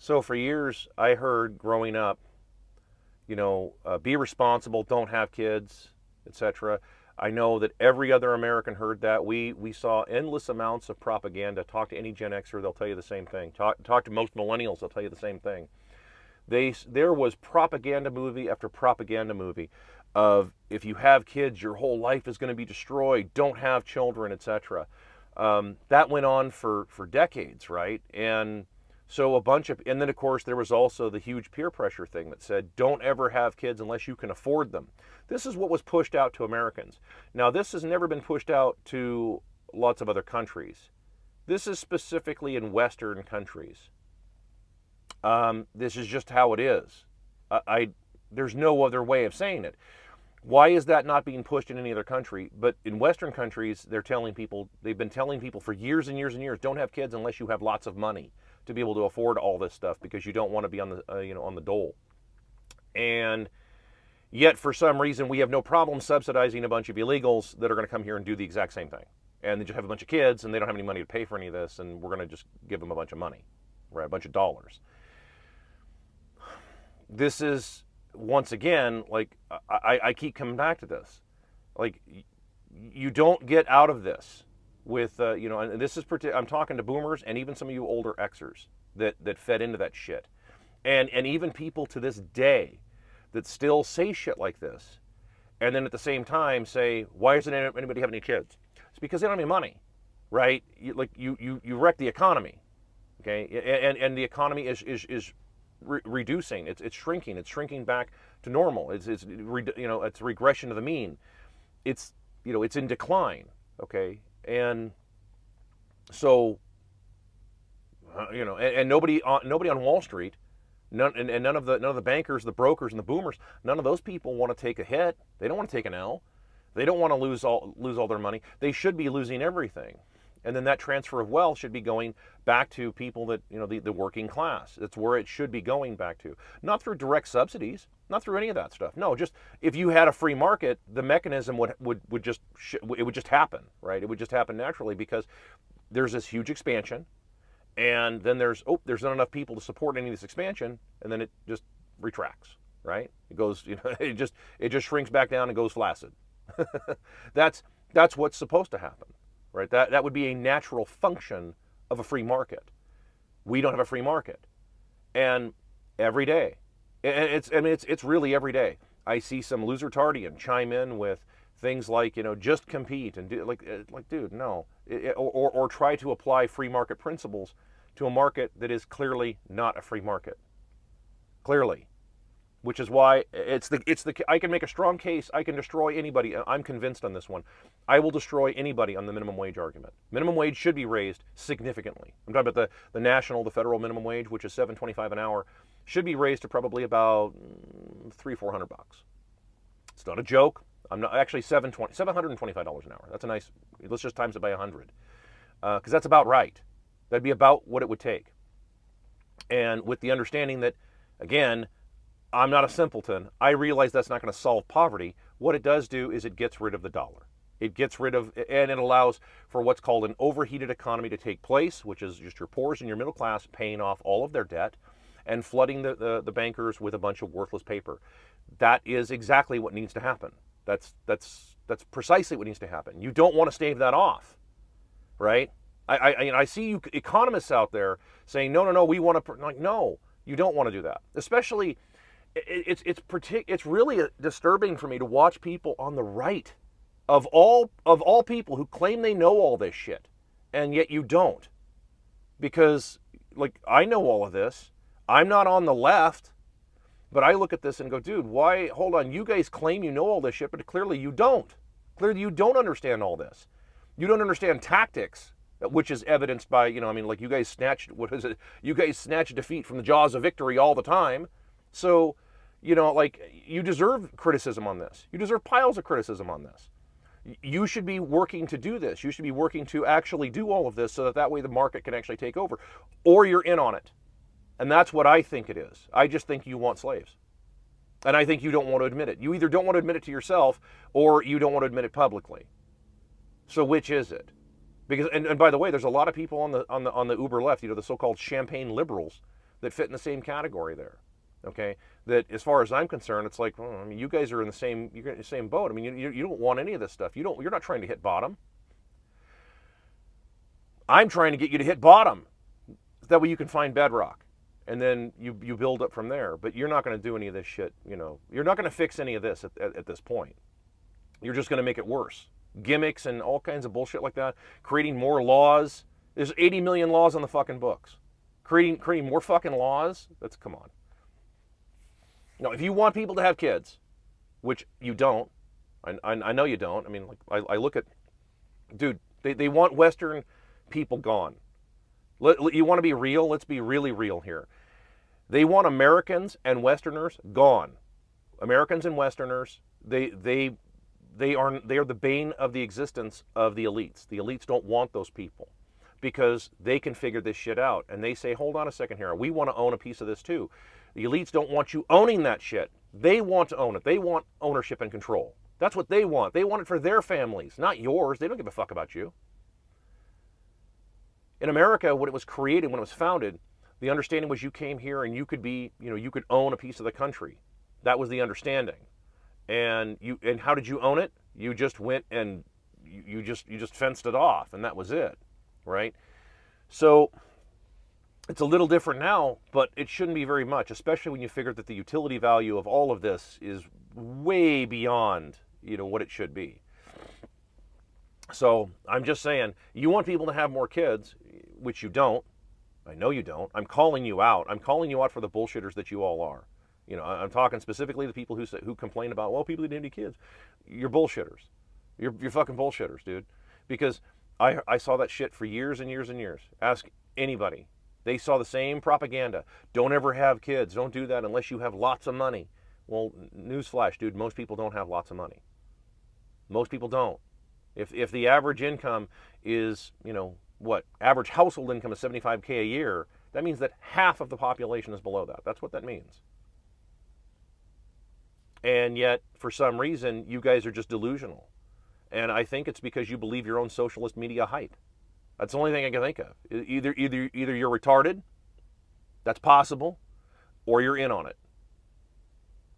So for years, I heard growing up, be responsible, don't have kids, etc. I know that every other American heard that. We saw endless amounts of propaganda. Talk to any Gen Xer, they'll tell you the same thing. Talk to most millennials, they'll tell you the same thing. There was propaganda movie after propaganda movie of if you have kids, your whole life is going to be destroyed. Don't have children, etc. That went on for decades, right? And so and then of course there was also the huge peer pressure thing that said, don't ever have kids unless you can afford them. This is what was pushed out to Americans. Now, this has never been pushed out to lots of other countries. This is specifically in Western countries. This is just how it is. There's no other way of saying it. Why is that not being pushed in any other country? But in Western countries, they've been telling people for years and years and years, don't have kids unless you have lots of money to be able to afford all this stuff because you don't want to be on the dole. And yet, for some reason, we have no problem subsidizing a bunch of illegals that are going to come here and do the exact same thing. And they just have a bunch of kids and they don't have any money to pay for any of this, and we're going to just give them a bunch of money, right? A bunch of dollars. This is, once again, like I keep coming back to this. Like, you don't get out of this with, and this is, I'm talking to boomers and even some of you older Xers that fed into that shit. And even people to this day that still say shit like this. And then at the same time say, why isn't anybody having any kids? It's because they don't have any money, right? You wreck the economy, okay? And the economy is reducing. It's shrinking. It's shrinking back to normal. It's regression to the mean. It's in decline. Okay, and so and nobody on Wall Street, none of the bankers, the brokers, and the boomers, none of those people want to take a hit. They don't want to take an L. They don't want to lose all their money. They should be losing everything. And then that transfer of wealth should be going back to people that, the working class. That's where it should be going back to. Not through direct subsidies, not through any of that stuff. No, just if you had a free market, the mechanism would just happen, right? It would just happen naturally because there's this huge expansion, and then there's not enough people to support any of this expansion, and then it just retracts, right? It goes, it just shrinks back down and goes flaccid. That's what's supposed to happen. Right? That would be a natural function of a free market. We don't have a free market. And every day, it's really every day. I see some loser-tardian chime in with things like, just compete and do like dude, no. Or try to apply free market principles to a market that is clearly not a free market. Clearly. Which is why I can make a strong case. I can destroy anybody. I'm convinced on this one. I will destroy anybody on the minimum wage argument. Minimum wage should be raised significantly. I'm talking about the federal minimum wage, which is $7.25 an hour, should be raised to probably about $300-400. It's not a joke. I'm not actually $725 an hour. That's a nice. Let's just times it by 100, because that's about right. That'd be about what it would take. And with the understanding that, again, I'm not a simpleton. I realize that's not going to solve poverty. What it does do is it gets rid of the dollar. It gets rid of, and it allows for what's called an overheated economy to take place, which is just your poor's and your middle class paying off all of their debt and flooding the bankers with a bunch of worthless paper. That is exactly what needs to happen. That's precisely what needs to happen. You don't want to stave that off, right? I see you economists out there saying, no, we want to, like, no, you don't want to do that. Especially, it's really disturbing for me to watch people on the right, of all people, who claim they know all this shit, and yet you don't, because like I know all of this. I'm not on the left, but I look at this and go, dude, why? Hold on, you guys claim you know all this shit, but clearly you don't. Clearly you don't understand all this. You don't understand tactics, which is evidenced by like you guys snatched You guys snatch defeat from the jaws of victory all the time, so. You deserve criticism on this. You deserve piles of criticism on this. You should be working to do this. You should be working to actually do all of this so that way the market can actually take over. Or you're in on it. And that's what I think it is. I just think you want slaves. And I think you don't want to admit it. You either don't want to admit it to yourself or you don't want to admit it publicly. So which is it? Because and by the way, there's a lot of people on the uber left, the so-called champagne liberals, that fit in the same category there. Okay, that as far as I'm concerned, it's like, well, I mean, you guys are in the same boat. I mean, you don't want any of this stuff. You're not trying to hit bottom. I'm trying to get you to hit bottom. That way you can find bedrock, and then you build up from there. But you're not going to do any of this shit. You're not going to fix any of this at this point. You're just going to make it worse. Gimmicks and all kinds of bullshit like that. Creating more laws. There's 80 million laws on the fucking books. Creating more fucking laws. Come on. Now, if you want people to have kids, which you don't, I know you don't. I mean, like I look at, dude, they want Western people gone. You want to be real? Let's be really real here. They want Americans and Westerners gone. Americans and Westerners, they are the bane of the existence of the elites. The elites don't want those people because they can figure this shit out. And they say, hold on a second here. We want to own a piece of this too. The elites don't want you owning that shit. They want to own it. They want ownership and control. That's what they want. They want it for their families, not yours. They don't give a fuck about you. In America, when it was created, when it was founded, the understanding was you came here and you could own a piece of the country. That was the understanding. And how did you own it? You just went and you just fenced it off, and that was it, right? So it's a little different now, but it shouldn't be very much, especially when you figure that the utility value of all of this is way beyond, what it should be. So I'm just saying, you want people to have more kids, which you don't. I know you don't. I'm calling you out. I'm calling you out for the bullshitters that you all are. I'm talking specifically to people who complain about, well, people that didn't have kids. You're bullshitters. You're fucking bullshitters, dude. Because I saw that shit for years and years and years. Ask anybody. They saw the same propaganda. Don't ever have kids. Don't do that unless you have lots of money. Well, newsflash, dude, most people don't have lots of money. Most people don't. If the average income is, average household income is $75K a year, that means that half of the population is below that. That's what that means. And yet, for some reason, you guys are just delusional. And I think it's because you believe your own socialist media hype. That's the only thing I can think of. Either you're retarded, that's possible, or you're in on it.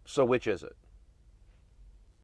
So which is it?